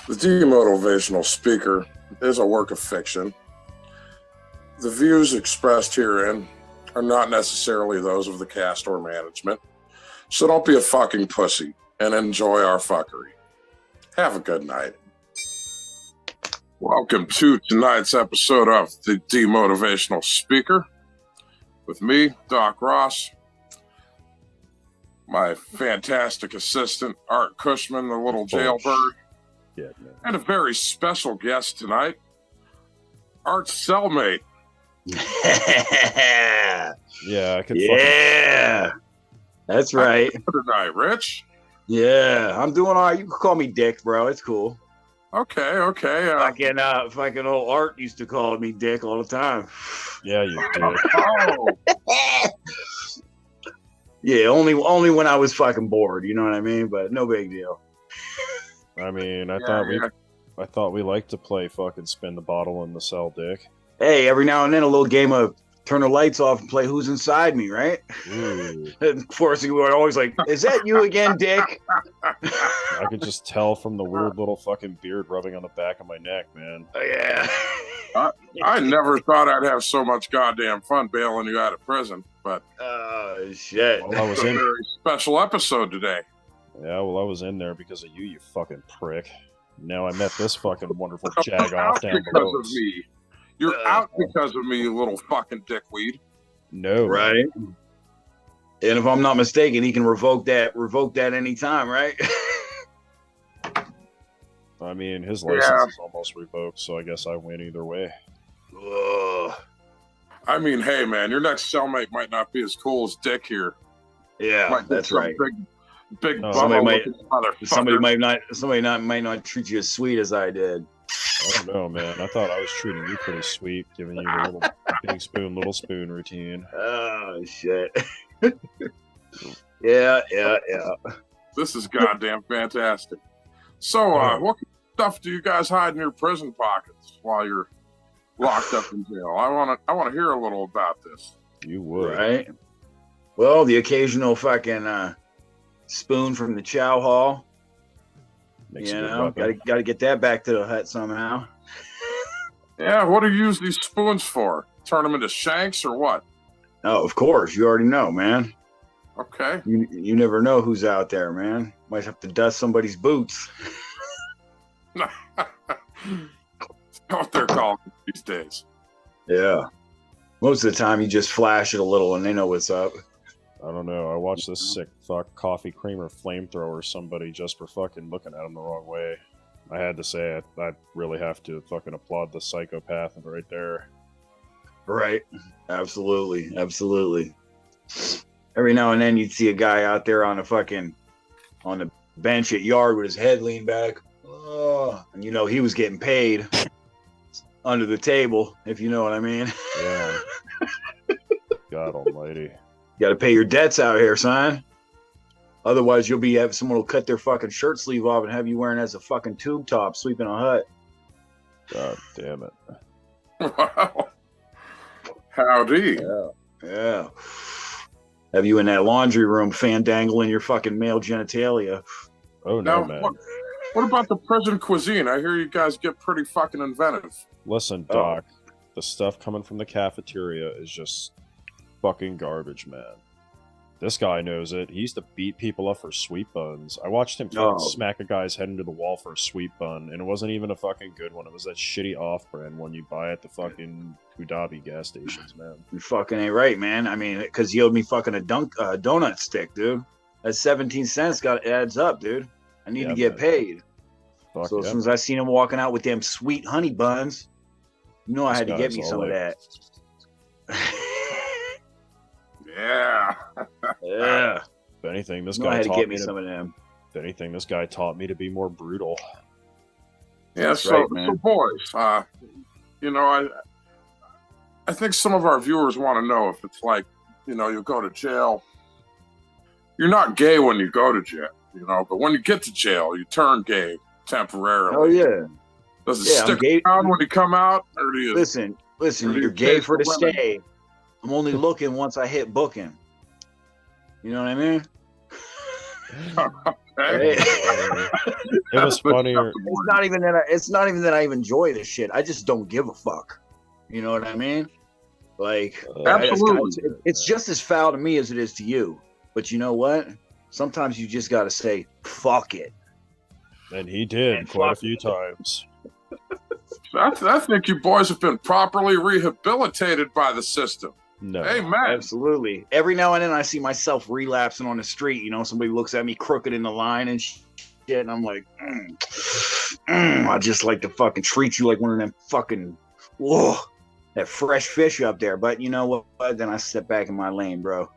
The de-motivational speaker is a work of fiction. The views expressed herein are not necessarily those of the cast or management, so don't be a fucking pussy and enjoy our fuckery. Have a good night. Welcome to tonight's episode of the de-motivational speaker with me, Doc Ross, my fantastic assistant, Art Cushman, the little jailbird, and a very special guest tonight, Art's cellmate. Yeah, I could. Yeah, that's right. Tonight, Rich. Yeah, I'm doing all right. You can call me Dick, bro. It's cool. Okay. Fucking old Art used to call me Dick all the time. Yeah, you did. Oh. Yeah, only when I was fucking bored. You know what I mean? But no big deal. I mean, I thought we liked to play fucking spin the bottle in the cell, Dick. Hey, every now and then a little game of turn the lights off and play Who's Inside Me, right? Ooh. And of course, we were always like, "Is that you again, Dick?" I could just tell from the weird little fucking beard rubbing on the back of my neck, man. Oh, yeah. I never thought I'd have so much goddamn fun bailing you out of prison, but Oh shit. Well, I was it's a in. very special episode today. Yeah, well, I was in there because of you, you fucking prick. Now I met this fucking wonderful jag You're off out down because below. of me. You're out because of me, you little fucking dickweed. No, Right. And if I'm not mistaken, he can revoke that anytime, right? I mean, his license is almost revoked, so I guess I win either way. Ugh. I mean, hey man, your next cellmate might not be as cool as Dick here. Yeah, Might be that's some right. Big No, bubble Somebody might not treat you as sweet as I did. I don't know, man. I thought I was treating you pretty sweet, giving you the little big spoon, little spoon routine. Oh shit. Yeah. This is goddamn fantastic. So, what kind of stuff do you guys hide in your prison pockets while you're locked up in jail? I want to hear a little about this. You would. Right. Well, the occasional fucking spoon from the chow hall. Makes You a good know, weapon. gotta get that back to the hut somehow. Yeah, what do you use these spoons for? Turn them into shanks or what? Oh, of course, you already know, man. Okay. You never know who's out there, man. Might have to dust somebody's boots. What they're calling it these days. Yeah. Most of the time, you just flash it a little and they know what's up. I don't know. I watched this sick fuck coffee creamer flamethrower somebody just for fucking looking at him the wrong way. I had to say it. I really have to fucking applaud the psychopath right there. Right. Absolutely. Every now and then you'd see a guy out there on the bench at yard with his head leaned back. Oh, and you know he was getting paid under the table, if you know what I mean. Yeah. God almighty. You got to pay your debts out here, son. Otherwise, someone will cut their fucking shirt sleeve off and have you wearing as a fucking tube top sweeping a hut. God damn it. Well, howdy. Yeah. Have you in that laundry room fandangling your fucking male genitalia? Oh no, Now, man. what about the prison cuisine? I hear you guys get pretty fucking inventive. Listen, Doc. The stuff coming from the cafeteria is just fucking garbage, man. This guy knows it. He used to beat people up for sweet buns. I watched him fucking smack a guy's head into the wall for a sweet bun, and it wasn't even a fucking good one. It was that shitty off-brand one you buy at the fucking Kudabi gas stations, man. You fucking ain't right, man. I mean, because you owed me fucking a donut stick, dude. That's 17 cents. Adds up, dude. I need to get paid. Fuck So as yeah, soon as I seen him walking out with them sweet honey buns, you know I had to get me some of that. Yeah. Yeah. If anything, this I guy had to taught get me me some of them. If anything, this guy taught me to be more brutal. Yeah, That's so, right, man. so boys, you know, I think some of our viewers want to know if it's like, you know, you go to jail. You're not gay when you go to jail, you know, but when you get to jail, you turn gay temporarily. Oh yeah. Does it Yeah, I'm stick gay. around when you come out, or do you? Listen, Or do you you're gay pay for the for women? stay. I'm only looking once I hit booking. You know what I mean? Hey, It was funnier. It's not even that I enjoy this shit. I just don't give a fuck. You know what I mean? Like, Absolutely. it's just as foul to me as it is to you. But you know what? Sometimes you just got to say, fuck it. And he did And quite a fuck few it. times. I think you boys have been properly rehabilitated by the system. No. Amen. Absolutely. Every now and then I see myself relapsing on the street. You know, somebody looks at me crooked in the line and shit. And I'm like, I just like to fucking treat you like one of them fucking, whoa, that fresh fish up there. But you know what? Then I step back in my lane, bro.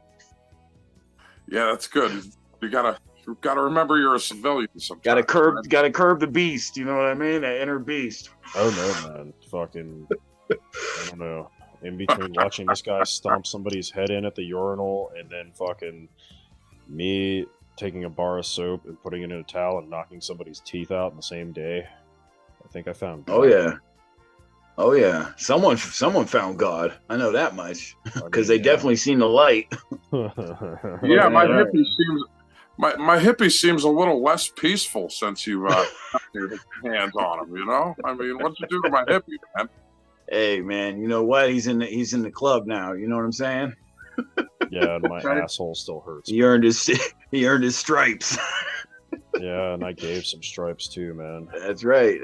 Yeah, that's good. You gotta remember you're a civilian sometimes. Gotta curb the beast. You know what I mean? That inner beast. Oh no, man. Fucking, I don't know. In between watching this guy stomp somebody's head in at the urinal and then fucking me taking a bar of soap and putting it in a towel and knocking somebody's teeth out in the same day, I think I found God. Oh yeah. Someone found God. I know that much because I mean, they definitely seen the light. Yeah, my hippie seems a little less peaceful since you got your hands on him. You know, I mean, what'd you do to my hippie, man? Hey man, you know what? He's in the club now. You know what I'm saying? Yeah, and my asshole still hurts. He earned his stripes. Yeah, and I gave some stripes too, man. That's right.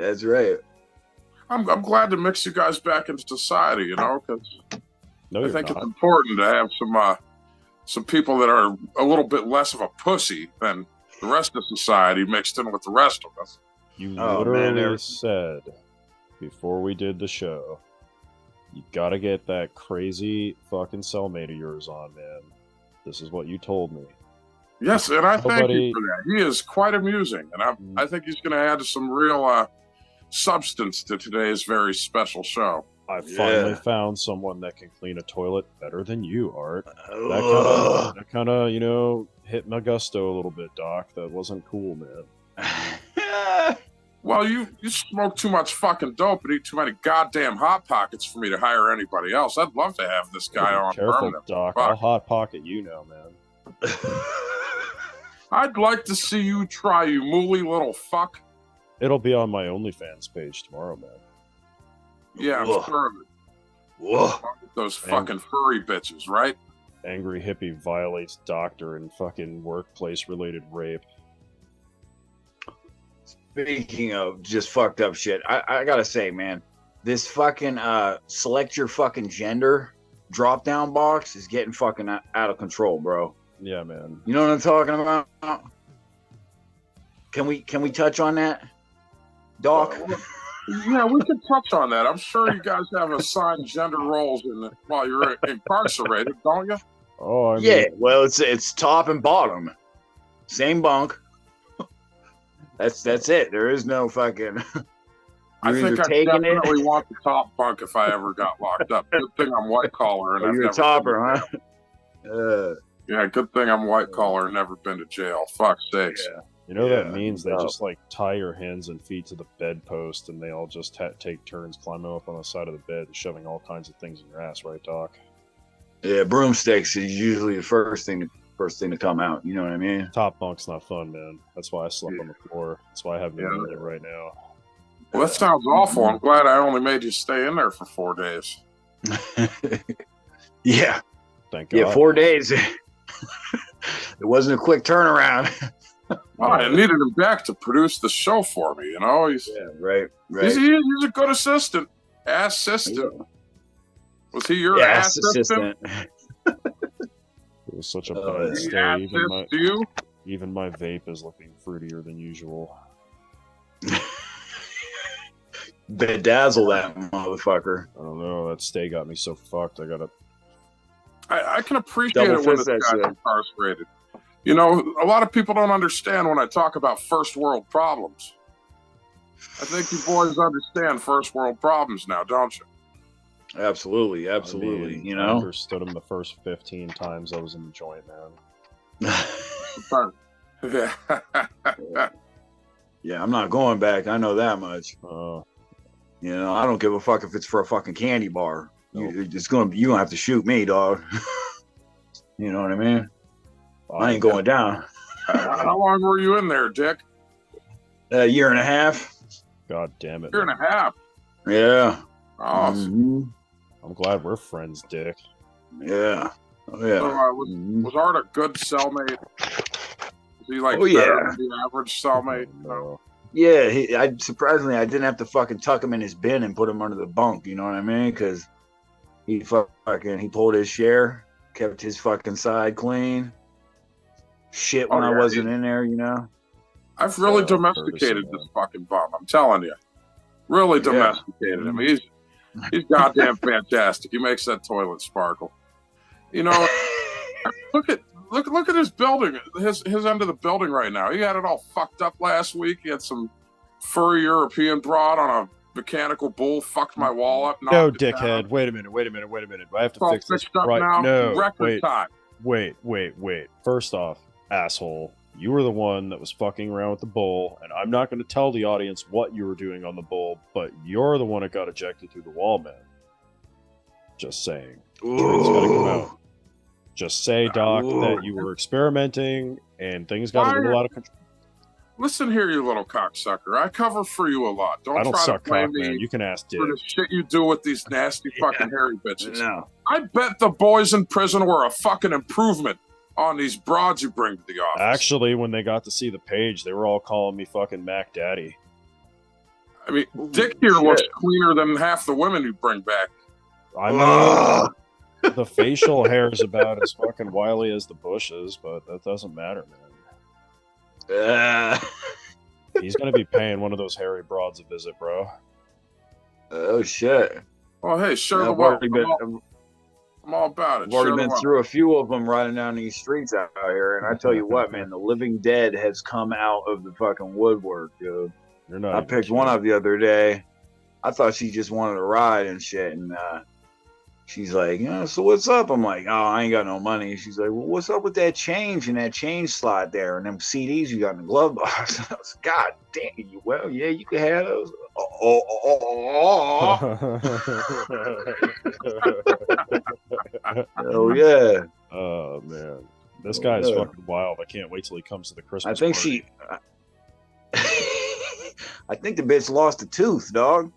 I'm glad to mix you guys back into society. You know, because No, I you're think not. it's important to have some people that are a little bit less of a pussy than the rest of society mixed in with the rest of us. You Oh, man, literally said before we did the show, you gotta get that crazy fucking cellmate of yours on, man. This is what you told me. Yes, and I thank Nobody- you for that. He is quite amusing, and I think he's going to add some real substance to today's very special show. I finally found someone that can clean a toilet better than you, Art. That kind of, you know, hit my gusto a little bit, Doc. That wasn't cool, man. Well, you smoke too much fucking dope and eat too many goddamn Hot Pockets for me to hire anybody else. I'd love to have this guy on Careful, permanent. Doc. Fuck. I'll hot pocket you now, man. I'd like to see you try, you mooly little fuck. It'll be on my OnlyFans page tomorrow, man. Yeah, I'm Whoa. sure of it. Whoa. Those fucking furry bitches, right? Angry hippie violates doctor and fucking workplace-related rape. Speaking of just fucked up shit, I gotta say, man, this fucking select your fucking gender drop down box is getting fucking out of control, bro. Yeah, man. You know what I'm talking about? Can we touch on that, Doc? Yeah, we could touch on that. I'm sure you guys have assigned gender roles while you're incarcerated, don't you? Oh, I mean, Yeah, well, it's top and bottom, same bunk. That's it. There is no fucking. I You're think either I taking definitely it. want the top bunk if I ever got locked up. Good thing I'm white collar and Oh, I've you're a never topper, been to huh? jail. Yeah, good thing I'm white collar and never been to jail. Fuck's sakes. Yeah. you know Yeah, that means they no. just like tie your hands and feet to the bedpost, and they all just take turns climbing up on the side of the bed and shoving all kinds of things in your ass, right, Doc? Yeah, broomsticks is usually the first thing to come out. You know what I mean? Top bunk's not fun, man. That's why I slept on the floor. That's why I have no Yeah. unit right now. Well, that sounds awful. I'm glad I only made you stay in there for 4 days. Yeah, Thank God. yeah, 4 days. It wasn't a quick turnaround. Well, I needed him back to produce the show for me, you know? He's Right. he's a good assistant. Assistant. Was he your Yeah, assistant? It was such a Oh, bad Did he stay. assist you? Even my vape is looking fruitier than usual. Bedazzle that motherfucker. I don't know. That stay got me so fucked. I gotta. I can appreciate Double it when fist this that guy's shit. incarcerated. You know, a lot of people don't understand when I talk about first world problems. I think you boys understand first world problems now, don't you? Absolutely. I You I know. understood him the first 15 times I was in the joint, man. Yeah. Yeah, I'm not going back. I know that much. You know, I don't give a fuck if it's for a fucking candy bar. You gonna have to shoot me, dog. You know what I mean? I ain't going down. How long were you in there, Dick? A year and a half. God damn it. Year and a half. Yeah. Awesome. I'm glad we're friends, Dick. Yeah. Oh, yeah. So, was Art a good cellmate? Was he like better than the average cellmate? No. Yeah, surprisingly, I didn't have to fucking tuck him in his bin and put him under the bunk. You know what I mean? Because he pulled his share, kept his fucking side clean. Shit when I wasn't in there, you know. I've really domesticated this fucking bum. I'm telling you, really domesticated him. He's goddamn fantastic. He makes that toilet sparkle. You know, look at his building, his end of the building right now. He had it all fucked up last week. He had some furry European broad on a mechanical bull, fucked my wall up. No, dickhead. Wait a minute. I have to fix this right now. No, record time. Wait. First off, asshole, you were the one that was fucking around with the bull, and I'm not going to tell the audience what you were doing on the bull, but you're the one that got ejected through the wall, man. Just saying. Truth's got to come out. Just say, Doc, that you were experimenting and things got a little out of control. Listen here, you little cocksucker. I cover for you a lot. I don't try suck to blame cock, man. You can ask Dick. For the shit you do with these nasty fucking hairy bitches. No. I bet the boys in prison were a fucking improvement on these broads you bring to the office. Actually, when they got to see the page, they were all calling me fucking Mac Daddy. I mean, Dick here looks cleaner than half the women you bring back. I mean, the facial hair is about as fucking wily as the bushes, but that doesn't matter, man. He's gonna be paying one of those hairy broads a visit, bro. Oh shit! Well, hey, share the wealth. I'm all about it. I've already been through a few of them running down these streets out here, and I tell you what, man, the living dead has come out of the fucking woodwork, dude. You're not. I picked one up the other day. I thought she just wanted to ride and shit, and she's like, so what's up? I'm like, oh, I ain't got no money. She's like, well, what's up with that change in that change slot there and them CDs you got in the glove box? I was like, God damn you. Well, yeah, you can have those. Oh yeah. Oh man, this guy is fucking wild. I can't wait till he comes to the Christmas. I think party. I think the bitch lost a tooth, dog.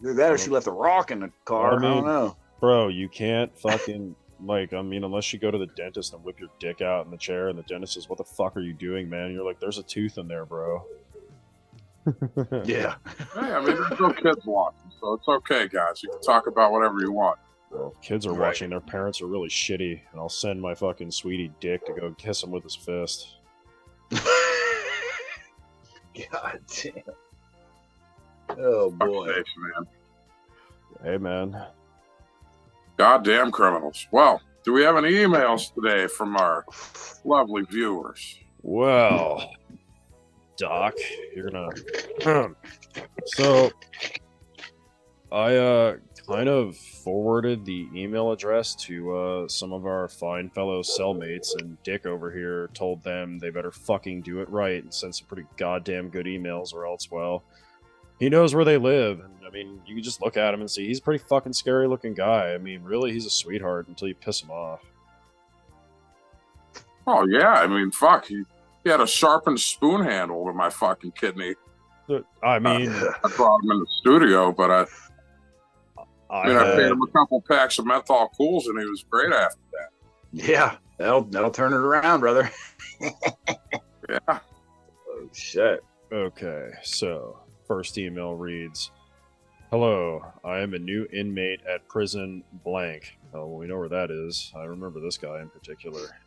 Either that or she left a rock in the car. I don't know. Bro, you can't fucking, unless you go to the dentist and whip your dick out in the chair and the dentist says, what the fuck are you doing, man? And you're like, there's a tooth in there, bro. Yeah. Hey, I mean, there's no kids watching, so it's okay, guys. You can talk about whatever you want. Well, if kids are watching, their parents are really shitty, and I'll send my fucking sweetie Dick to go kiss him with his fist. God damn. Oh, boy. Sakes, man. Hey, man. Goddamn criminals. Well, do we have any emails today from our lovely viewers? Well, Doc, you're gonna... So, I kind of forwarded the email address to some of our fine fellow cellmates, and Dick over here told them they better fucking do it right and send some pretty goddamn good emails, or else, well, he knows where they live. And I mean, you can just look at him and see he's a pretty fucking scary looking guy. I mean, really, he's a sweetheart until you piss him off. Oh yeah, I mean, fuck, he had a sharpened spoon handle with my fucking kidney. I mean, I brought him in the studio, but I paid him a couple packs of menthol cools, and he was great after that. Yeah, that'll turn it around, brother. Yeah. Oh shit. Okay, so first email reads, hello, I am a new inmate at prison blank. Oh, well, we know where that is. I remember this guy in particular.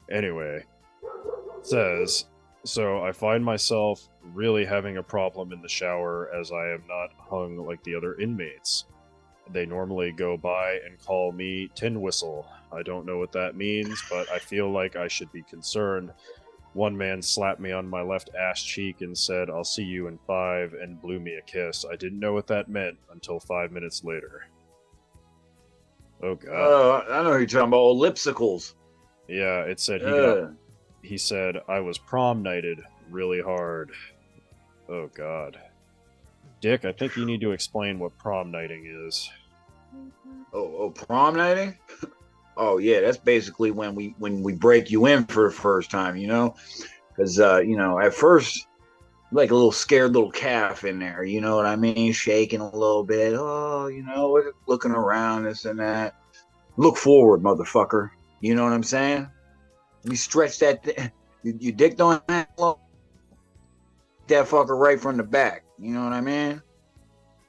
Anyway, it says, so I find myself really having a problem in the shower as I am not hung like the other inmates. They normally go by and call me Tin Whistle. I don't know what that means, but I feel like I should be concerned. One man slapped me on my left ass cheek and said, I'll see you in 5, and blew me a kiss. I didn't know what that meant until 5 minutes later. Oh, God. I know who you're talking about. Lipsicles. Yeah, it said he said, I was prom nighted really hard. Oh, God. Dick, I think you need to explain what prom nighting is. Oh, prom nighting? Oh yeah, that's basically when we break you in for the first time, you know, because at first like a little scared little calf in there, you know what I mean, shaking a little bit. Oh, looking around this and that. Look forward, motherfucker. You know what I'm saying? Let me stretch that. You dick don't that fucker right from the back. You know what I mean?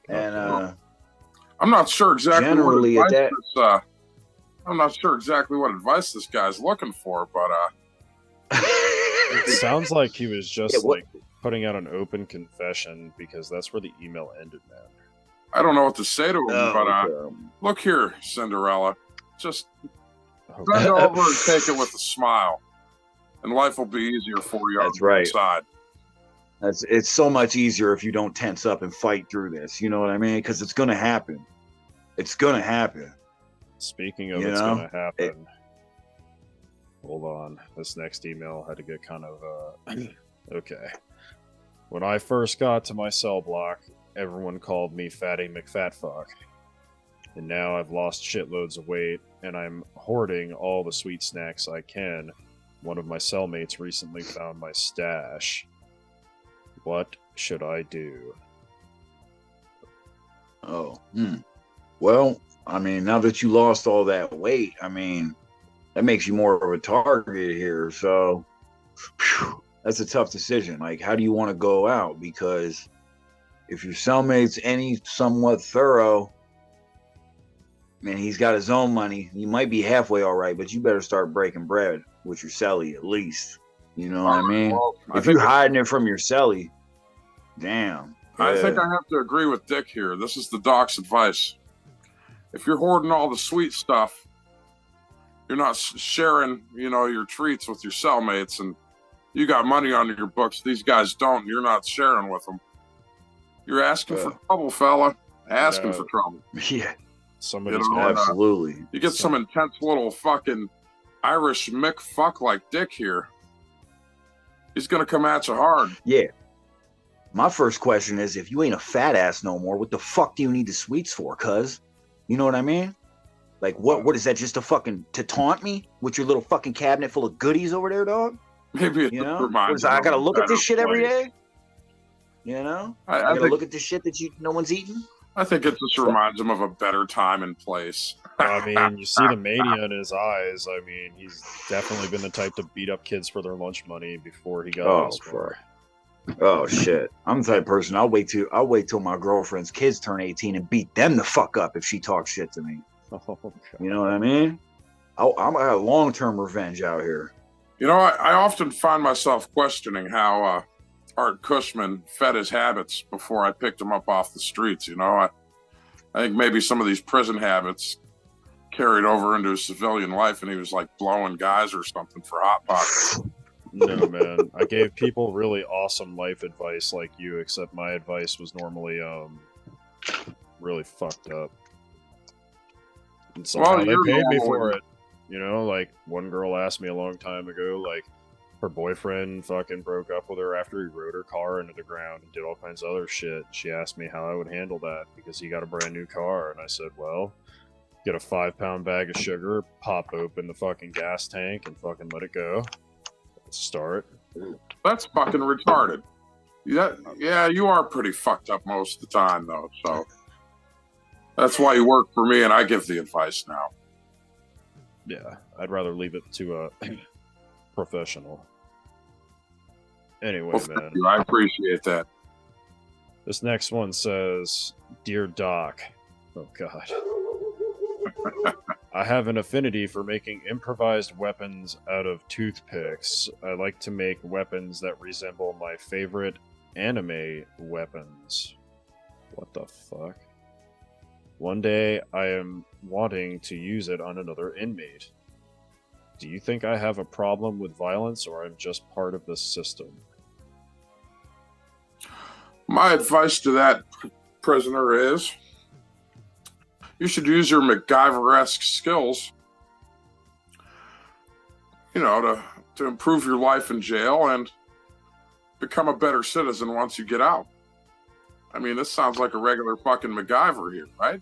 And I'm not sure exactly what generally at advice that. I'm not sure exactly what advice this guy's looking for, but It sounds like he was just Yeah, like putting out an open confession because that's where the email ended, man. I don't know what to say to him. But okay. look here, Cinderella, just Okay. bend over and take it with a smile, and life will be easier for you. That's on the right. side. It's so much easier if you don't tense up and fight through this. You know what I mean? Because it's gonna happen. It's gonna happen. Speaking of gonna happen. Hold on. This next email had to get kind of okay. When I first got to my cell block, everyone called me Fatty McFatfuck. And now I've lost shitloads of weight, and I'm hoarding all the sweet snacks I can. One of my cellmates recently found my stash. What should I do? Oh, well, I mean, now that you lost all that weight, I mean, that makes you more of a target here. So that's a tough decision. Like, how do you want to go out? Because if your cellmate's any somewhat thorough, man, he's got his own money. You might be halfway all right, but you better start breaking bread with your celly at least. You know what I mean? Well, if you're hiding it from your celly, damn. I think I have to agree with Dick here. This is the doc's advice. If you're hoarding all the sweet stuff, you're not sharing, your treats with your cellmates, and you got money on your books. These guys don't. You're not sharing with them. You're asking for trouble, fella. Asking for trouble. Yeah. Somebody's absolutely. You get some intense little fucking Irish Mick fuck like Dick here. He's gonna come at you hard. Yeah. My first question is, if you ain't a fat ass no more, what the fuck do you need the sweets for, cuz? You know what I mean? Like, what is that, just to taunt me with your little fucking cabinet full of goodies over there, dog? Maybe it reminds me. I gotta look at this shit every day? You know? I gotta look at this shit that no one's eating? I think it just reminds him of a better time and place. I mean, you see the mania in his eyes. I mean, he's definitely been the type to beat up kids for their lunch money before he got this far. Oh shit! I'm the type of person I'll wait till my girlfriend's kids turn 18 and beat them the fuck up if she talks shit to me. Oh, you know what I mean? I'm gonna have long-term revenge out here. I often find myself questioning how Art Cushman fed his habits before I picked him up off the streets. I think maybe some of these prison habits carried over into his civilian life, and he was like blowing guys or something for hot pockets. No, man. I gave people really awesome life advice like you, except my advice was normally really fucked up. And somehow they paid me for it. Like one girl asked me a long time ago, like her boyfriend fucking broke up with her after he rode her car into the ground and did all kinds of other shit. She asked me how I would handle that because he got a brand new car, and I said, well, get a 5-pound bag of sugar, pop open the fucking gas tank, and fucking let it go. Start. That's fucking retarded. Yeah, you are pretty fucked up most of the time, though. So that's why you work for me, and I give the advice now. Yeah, I'd rather leave it to a professional. Anyway, man. I appreciate that. This next one says, Dear Doc. Oh, God. I have an affinity for making improvised weapons out of toothpicks. I like to make weapons that resemble my favorite anime weapons. What the fuck? One day, I am wanting to use it on another inmate. Do you think I have a problem with violence, or I'm just part of the system? My advice to that prisoner is, you should use your MacGyver-esque skills, to improve your life in jail and become a better citizen once you get out. I mean, this sounds like a regular fucking MacGyver here, right?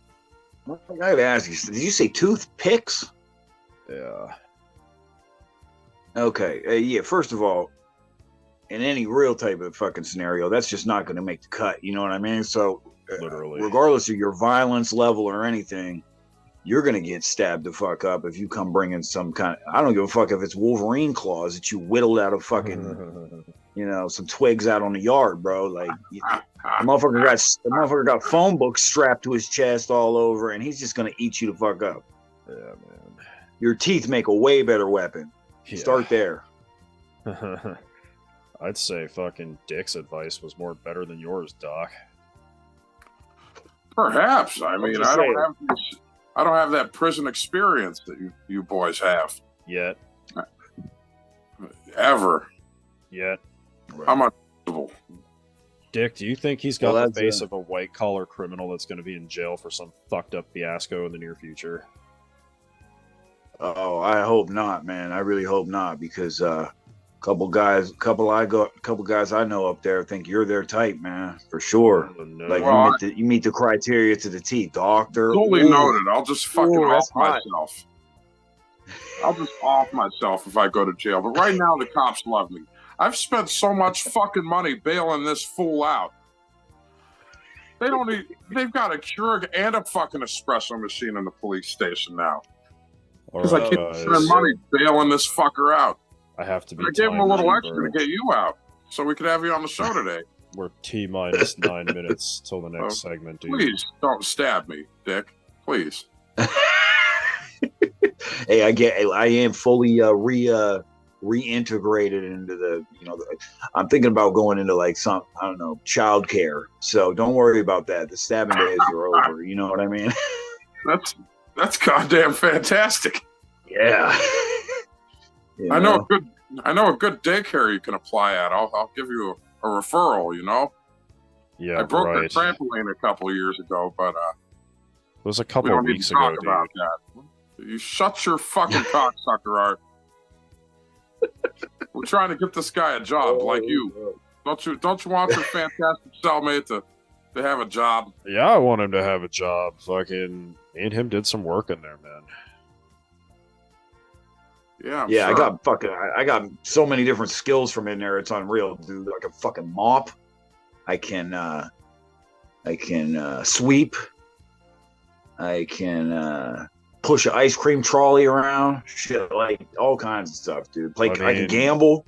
I gotta ask you, did you say toothpicks? Yeah. Okay. Yeah. First of all, in any real type of fucking scenario, that's just not going to make the cut. You know what I mean? So, Literally. regardless of your violence level or anything, you're going to get stabbed the fuck up if you come bringing some kind of, I don't give a fuck if it's Wolverine claws that you whittled out of fucking, some twigs out on the yard, bro. Like, the motherfucker got phone books strapped to his chest all over, and he's just going to eat you the fuck up. Yeah, man. Your teeth make a way better weapon. Yeah. Start there. I'd say fucking Dick's advice was more better than yours, Doc. Perhaps. I mean, I don't have that prison experience that you boys have. Yet. Ever. Yet. I'm uncomfortable. Dick, do you think he's got the face of a white-collar criminal that's going to be in jail for some fucked up fiasco in the near future? Oh, I hope not, man. I really hope not, because couple guys I know up there think you're their type, man, for sure. Oh, no. Like, you meet the criteria to the T, doctor. Totally noted. I'll just fucking off hot. myself. I'll just off myself if I go to jail. But right now, the cops love me. I've spent so much fucking money bailing this fool out. They've got a Keurig and a fucking espresso machine in the police station now. Because I can't spend money bailing this fucker out. I have to be. I gave him a little extra to get you out, so we could have you on the show today. We're T-minus 9 minutes till the next segment, dude. Please don't stab me, Dick. Please. Hey, I am fully reintegrated into the, I'm thinking about going into like some, I don't know, childcare. So don't worry about that. The stabbing days are over. You know what I mean? That's goddamn fantastic. Yeah. I know a good daycare you can apply at. I'll give you a referral. Yeah, I broke right. the trampoline a couple of years ago, but it was a couple we of don't weeks need to talk ago, about that. You shut your fucking cocksucker, Art. We're trying to get this guy a job, like you. Don't you want your fantastic cellmate to have a job? Yeah, I want him to have a job. Fucking me and him did some work in there, man. Yeah, sure. I got so many different skills from in there. It's unreal, dude. I can fucking mop. I can sweep. I can push an ice cream trolley around. Shit, like all kinds of stuff, dude. I can gamble.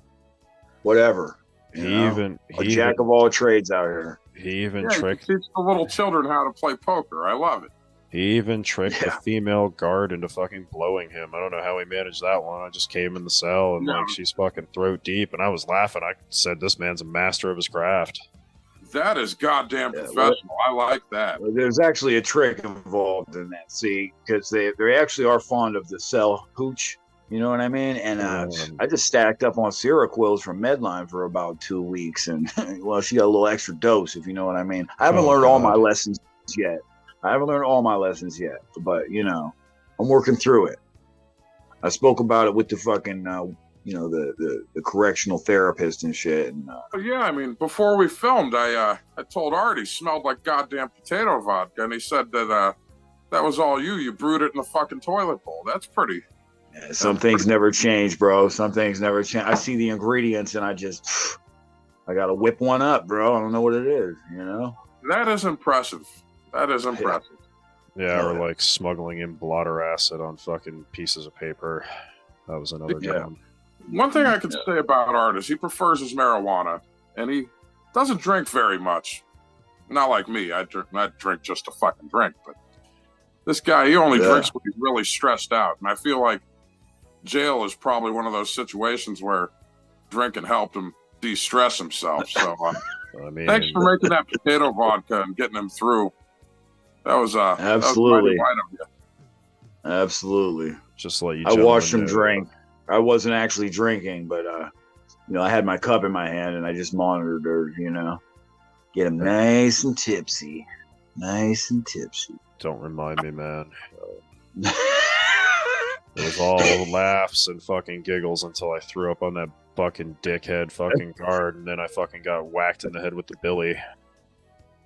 Whatever. Jack of all trades out here. He even tricked teach the little children how to play poker. I love it. He even tricked the female guard into fucking blowing him. I don't know how he managed that one. I just came in the cell and she's fucking throat deep, and I was laughing. I said, "This man's a master of his craft." That is goddamn professional. I like that. There's actually a trick involved in that, see, because they actually are fond of the cell hooch. You know what I mean? And I just stacked up on Seroquels from Medline for about 2 weeks, and well, she got a little extra dose, if you know what I mean. I haven't learned all my lessons yet. But I'm working through it. I spoke about it with the fucking, the correctional therapist and shit. And, yeah, I mean, before we filmed, I told Art he smelled like goddamn potato vodka, and he said that that was all you. You brewed it in the fucking toilet bowl. That's pretty. Yeah, some things never change, bro. Some things never change. I see the ingredients, and I gotta whip one up, bro. I don't know what it is. That is impressive. That is impressive. Yeah, or like smuggling in blotter acid on fucking pieces of paper. That was another good one. One thing I can say about Art is he prefers his marijuana, and he doesn't drink very much. Not like me. I drink just to fucking drink. But this guy, he only drinks when he's really stressed out. And I feel like jail is probably one of those situations where drinking helped him de-stress himself. So thanks for making that potato vodka and getting him through. That was absolutely. That was mighty of you. Absolutely. Just let you. I watched him drink. I wasn't actually drinking, but I had my cup in my hand and I just monitored her. Get him nice and tipsy. Don't remind me, man. It was all laughs and fucking giggles until I threw up on that fucking dickhead fucking guard, and then I fucking got whacked in the head with the billy.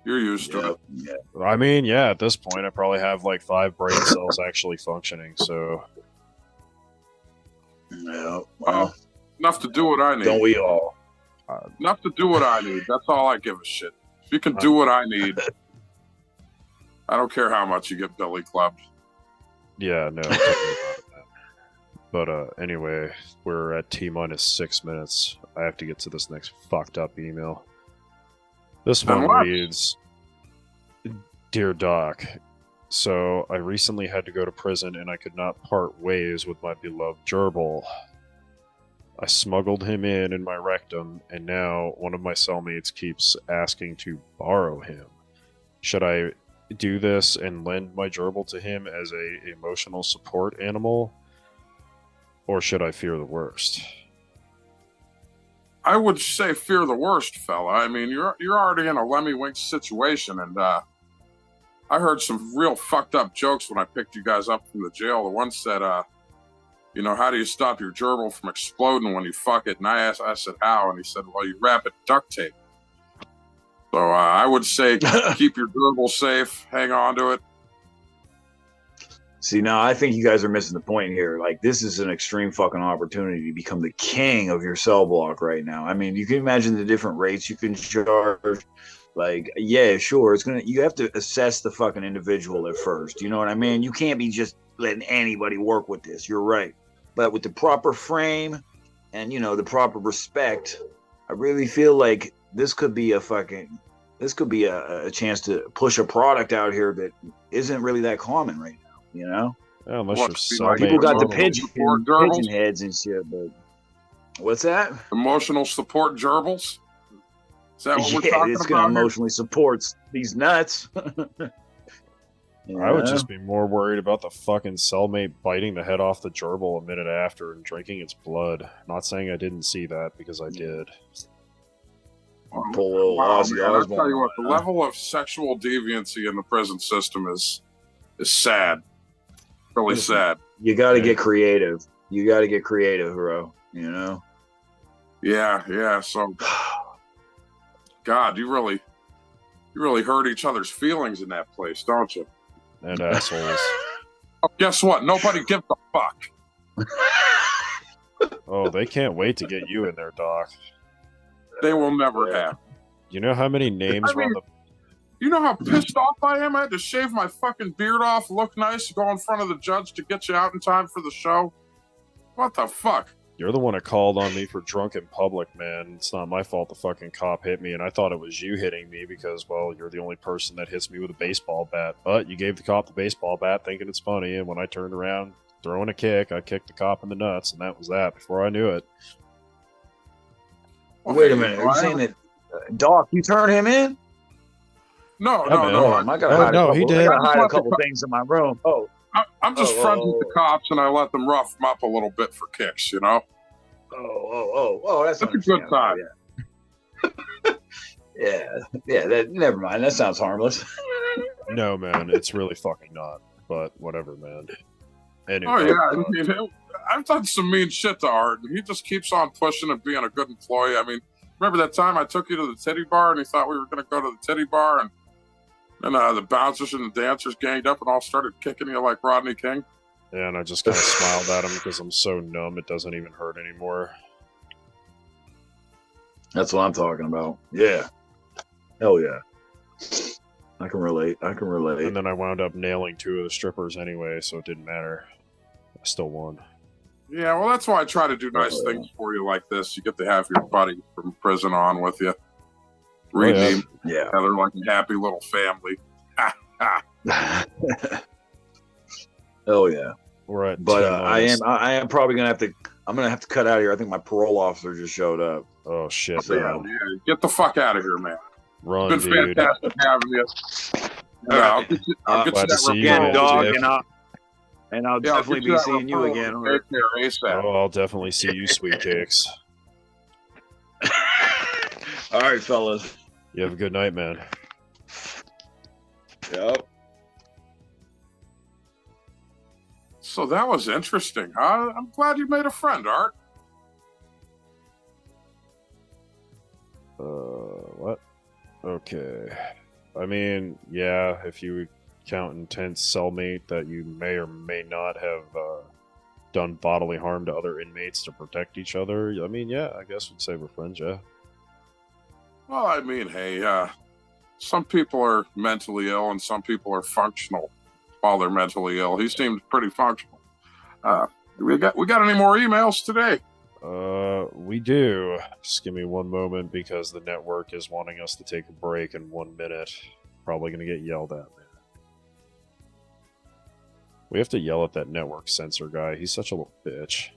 You're used to it. Yeah. I mean, at this point, I probably have like 5 brain cells actually functioning, so Yeah, well, enough to do what I need. don't we all? Enough to do what I need. That's all I give a shit. If you can do what I need, I don't care how much you get belly clubbed. Yeah, no. Tell me about it, man. But anyway, we're at T-minus 6 minutes. I have to get to this next fucked up email. This Then one what? reads, Dear Doc, so I recently had to go to prison and I could not part ways with my beloved gerbil. I smuggled him in my rectum, and now one of my cellmates keeps asking to borrow him. Should I do this and lend my gerbil to him as a emotional support animal, or should I fear the worst? I would say fear the worst, fella. I mean, you're already in a Lemmy Winks situation, and I heard some real fucked up jokes when I picked you guys up from the jail. The one said, you know, how do you stop your gerbil from exploding when you fuck it? And I said, how? And he said, well, you wrap it in duct tape. So I would say keep your gerbil safe, hang on to it. See, now I think you guys are missing the point here. Like, this is an extreme fucking opportunity to become the king of your cell block right now. I mean, you can imagine the different rates you can charge. Like, yeah, sure, you have to assess the fucking individual at first. You know what I mean? You can't be just letting anybody work with this. You're right. But with the proper frame and, you know, the proper respect, I really feel like this could be a chance to push a product out here that isn't really that common right now. You know, Yeah, unless What, your like cellmate. people got the emotional support gerbils? pigeon heads and shit, but what's that? Emotional support gerbils? Is that what we're Yeah, talking it's gonna about here? emotionally support these nuts. I would just be more worried about the fucking cellmate biting the head off the gerbil a minute after and drinking its blood. Not saying I didn't see that, because I did. pull a little Wow, Ozzy man, I'll Osbourne tell you what, on the it, huh? level of sexual deviancy in the prison system is sad. Really Listen, sad. You got to Yeah. get creative. You got to get creative, bro. You know. Yeah. So, God, you really hurt each other's feelings in that place, don't you? And assholes. Oh, guess what? Nobody gives a fuck. Oh, they can't wait to get you in there, Doc. They will never have. You know how many names I were on mean- the... You know how pissed off I am? I had to shave my fucking beard off, look nice, go in front of the judge to get you out in time for the show. What the fuck? You're the one that called on me for drunk in public, man. It's not my fault the fucking cop hit me, and I thought it was you hitting me because, well, you're the only person that hits me with a baseball bat. But you gave the cop the baseball bat thinking it's funny, and when I turned around throwing a kick, I kicked the cop in the nuts, and that was that before I knew it. Well, Wait a hey, minute. you Are know, you I saying that Doc, you turned him in? No, Yeah, man. Hold on, I gotta Oh, hide no, a he couple. did. I gotta hide a What the couple things in my room. Oh, I'm just friends with the cops, and I let them rough them up a little bit for kicks, you know? That's That's a good understandable, time. Yeah. That never mind. That sounds harmless. No, man, it's really fucking not. But whatever, man. Anyway, Oh, yeah. I mean, I've done some mean shit to Art, and he just keeps on pushing and being a good employee. I mean, remember that time I took you to the titty bar, and he thought we were going to go to the titty bar, and then the bouncers and the dancers ganged up and all started kicking you like Rodney King? Yeah, and I just kind of smiled at him because I'm so numb it doesn't even hurt anymore. That's what I'm talking about. Yeah. Hell yeah. I can relate. And then I wound up nailing 2 of the strippers anyway, so it didn't matter. I still won. Yeah, well, that's why I try to do nice Oh, yeah. things for you like this. You get to have your buddy from prison on with you. Oh, Redeem Yeah. together like a happy little family. Hell yeah. We're at But T-minus. I am probably gonna have to. I'm gonna have to cut out of here. I think my parole officer just showed up. Oh shit, So- man. Yeah, get the fuck out of here, man. Run, It's been dude. fantastic having you. And, I'll get you, Glad that to see you, Again, man. referral. dog, Jeff. and I'll Yeah, I'll definitely get you be that seeing you referral again. to take care ASAP. Oh, I'll definitely see you, sweet cakes. All right, fellas. You have a good night, man. Yep. So that was interesting, huh? I'm glad you made a friend, Art. What? Okay. I mean, yeah, if you count intense cellmate that you may or may not have done bodily harm to other inmates to protect each other, I mean, yeah, I guess we'd say we're friends, yeah. Well, I mean, hey, some people are mentally ill and some people are functional while they're mentally ill. He seemed pretty functional. We got any more emails today? We do. Just give me one moment because the network is wanting us to take a break in 1 minute. Probably gonna get yelled at, man. We have to yell at that network censor guy. He's such a little bitch.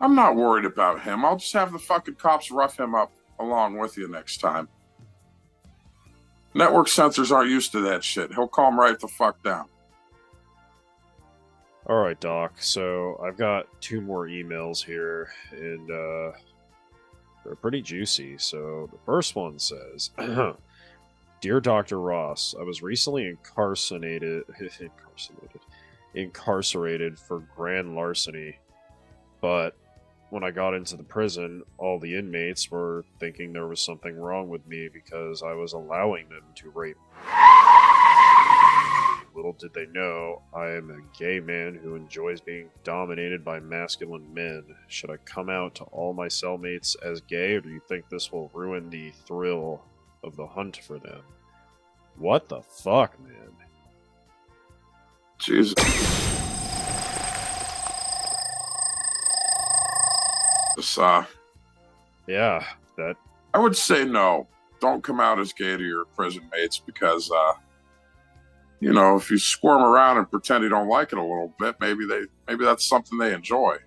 I'm not worried about him. I'll just have the fucking cops rough him up along with you next time. Network censors aren't used to that shit. He'll calm right the fuck down. All right, Doc. So I've got 2 more emails here, and they're pretty juicy. So the first one says, "Dear Dr. Ross, I was recently incarcerated for grand larceny, but when I got into the prison, all the inmates were thinking there was something wrong with me because I was allowing them to rape me. Little did they know, I am a gay man who enjoys being dominated by masculine men. Should I come out to all my cellmates as gay, or do you think this will ruin the thrill of the hunt for them?" What the fuck, man? Jesus. Yeah, that... I would say no. Don't come out as gay to your prison mates because, you know, if you squirm around and pretend you don't like it a little bit, maybe that's something they enjoy.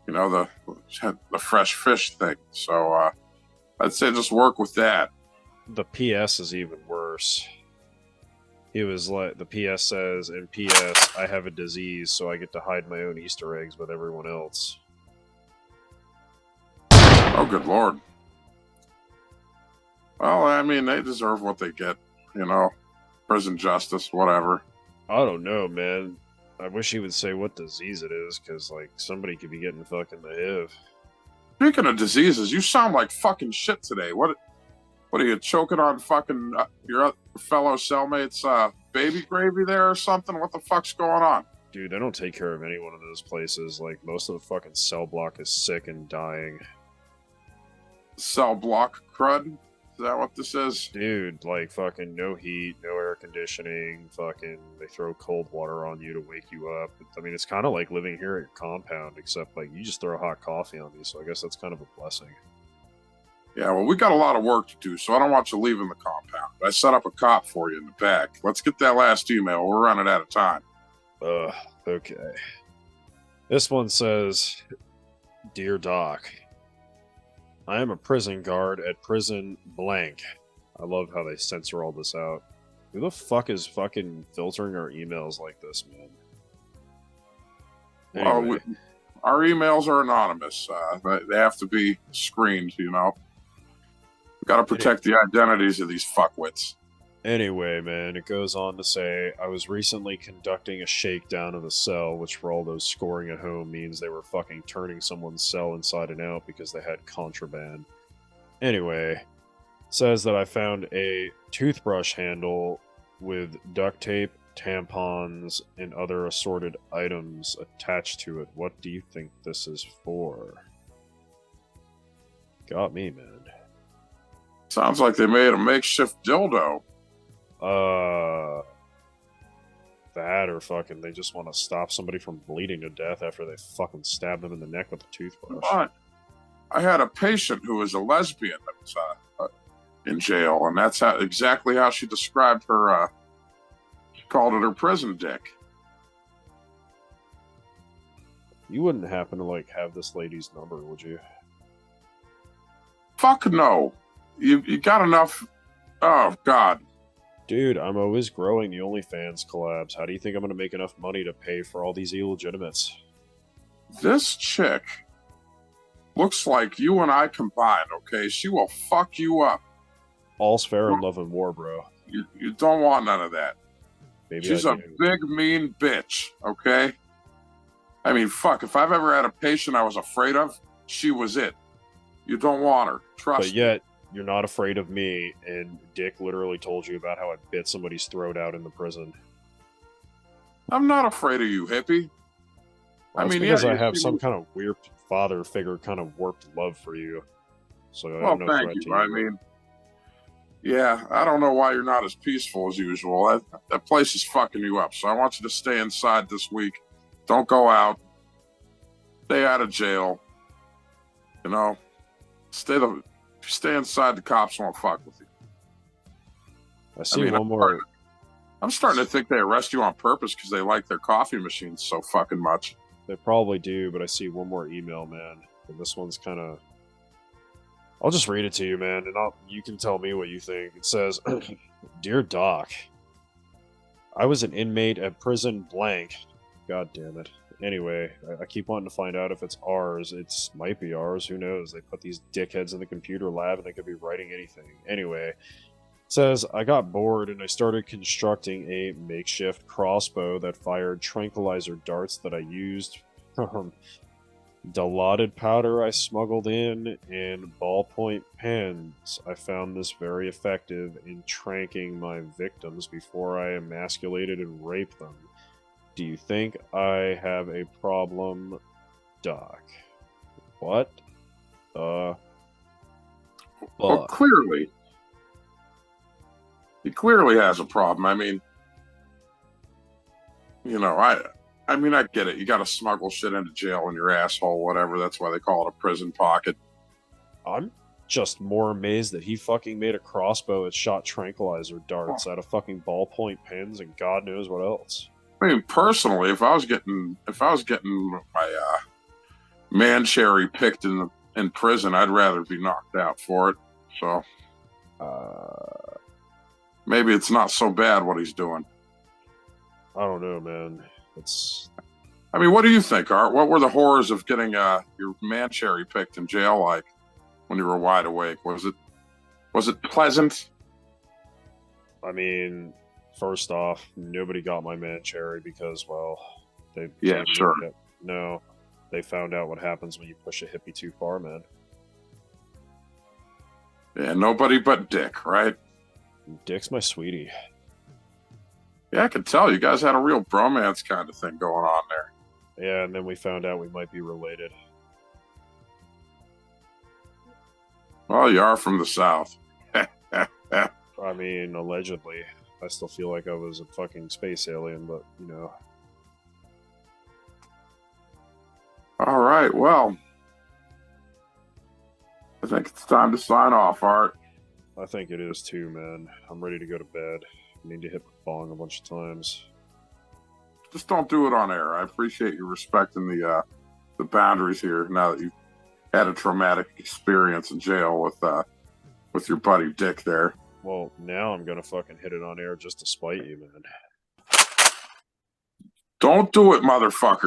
You know, the fresh fish thing. So I'd say just work with that. The PS is even worse. He was like, the PS says, and PS, I have a disease, so I get to hide my own Easter eggs with everyone else. Oh, good Lord. Well, I mean, they deserve what they get, you know, prison justice, whatever. I don't know, man. I wish he would say what disease it is, because, like, somebody could be getting fucking the HIV. Speaking of diseases, you sound like fucking shit today. What are you, choking on fucking your fellow cellmates' baby gravy there or something? What the fuck's going on? Dude, they don't take care of any one of those places. Like, most of the fucking cell block is sick and dying. Cell block crud? Is that what this is? Dude, like, fucking no heat, no air conditioning, fucking they throw cold water on you to wake you up. I mean, it's kind of like living here at your compound, except, like, you just throw hot coffee on me, so I guess that's kind of a blessing. Yeah, well, we got a lot of work to do, so I don't want you leaving the compound. I set up a cop for you in the back. Let's get that last email. We're running out of time. Okay. This one says, "Dear Doc, I am a prison guard at prison blank." I love how they censor all this out. Who the fuck is fucking filtering our emails like this, man? Anyway. Well, our emails are anonymous. They have to be screened, you know. We've got to protect the identities of these fuckwits. Anyway, man, it goes on to say, I was recently conducting a shakedown of a cell, which for all those scoring at home means they were fucking turning someone's cell inside and out because they had contraband. Anyway, says that I found a toothbrush handle with duct tape, tampons, and other assorted items attached to it. What do you think this is for? Got me, man. Sounds like they made a makeshift dildo. That or fucking they just want to stop somebody from bleeding to death after they fucking stabbed them in the neck with a toothbrush. But I had a patient who was a lesbian that was in jail, and that's exactly how she described her, she called it her prison dick. You wouldn't happen to, like, have this lady's number, would you? Fuck no. You got enough... Oh, God. Dude, I'm always growing the OnlyFans collabs. How do you think I'm going to make enough money to pay for all these illegitimates? This chick looks like you and I combined, okay? She will fuck you up. All's fair in love and war, bro. You don't want none of that. Maybe She's a big, mean bitch, okay? I mean, fuck, if I've ever had a patient I was afraid of, she was it. You don't want her. Trust me. But yet, you're not afraid of me, and Dick literally told you about how I bit somebody's throat out in the prison. I'm not afraid of you, hippie. Well, I it's mean, because yeah, I you have some seem. kind of weird father figure kind of warped love for you. So Well, I'm no thank threat you. to I you. mean, yeah, I don't know why you're not as peaceful as usual. That place is fucking you up. So I want you to stay inside this week. Don't go out. Stay out of jail. You know, if you stay inside, the cops won't fuck with you. I I see mean, one more. I'm starting to think they arrest you on purpose because they like their coffee machines so fucking much. They probably do, but I see one more email, man. And this one's kind of. I'll just read it to you, man, and you can tell me what you think. It says, "Dear Doc, I was an inmate at prison blank. God damn it. Anyway, I keep wanting to find out if it's ours. It might be ours. Who knows? They put these dickheads in the computer lab, and they could be writing anything. Anyway." Says, I got bored and I started constructing a makeshift crossbow that fired tranquilizer darts that I used from dilaudid powder I smuggled in and ballpoint pens. I found this very effective in tranking my victims before I emasculated and raped them. Do you think I have a problem, Doc? What? Well, Fuck. clearly, he clearly has a problem. I mean, I mean, I get it. You got to smuggle shit into jail in your asshole, whatever. That's why they call it a prison pocket. I'm just more amazed that he fucking made a crossbow that shot tranquilizer darts out of fucking ballpoint pens and God knows what else. I mean, personally, if I was getting my man cherry picked in prison, I'd rather be knocked out for it. So maybe it's not so bad what he's doing. I don't know, man. It's. I mean, what do you think, Art? What were the horrors of getting your man cherry picked in jail like when you were wide awake? Was it pleasant? I mean, first off, nobody got my man cherry because, well, they. Yeah, sure. No, they found out what happens when you push a hippie too far, man. Yeah, nobody but Dick, right? Dick's my sweetie. Yeah, I could tell you guys had a real bromance kind of thing going on there. Yeah, and then we found out we might be related. Well, you are from the South. I mean, allegedly. I still feel like I was a fucking space alien, but, you know. All right, well, I think it's time to sign off, Art. I think it is too, man. I'm ready to go to bed. I need to hit my bong a bunch of times. Just don't do it on air. I appreciate you respecting the boundaries here. Now that you've had a traumatic experience in jail with your buddy Dick there. Well, now I'm gonna fucking hit it on air just to spite you, man. Don't do it, motherfucker.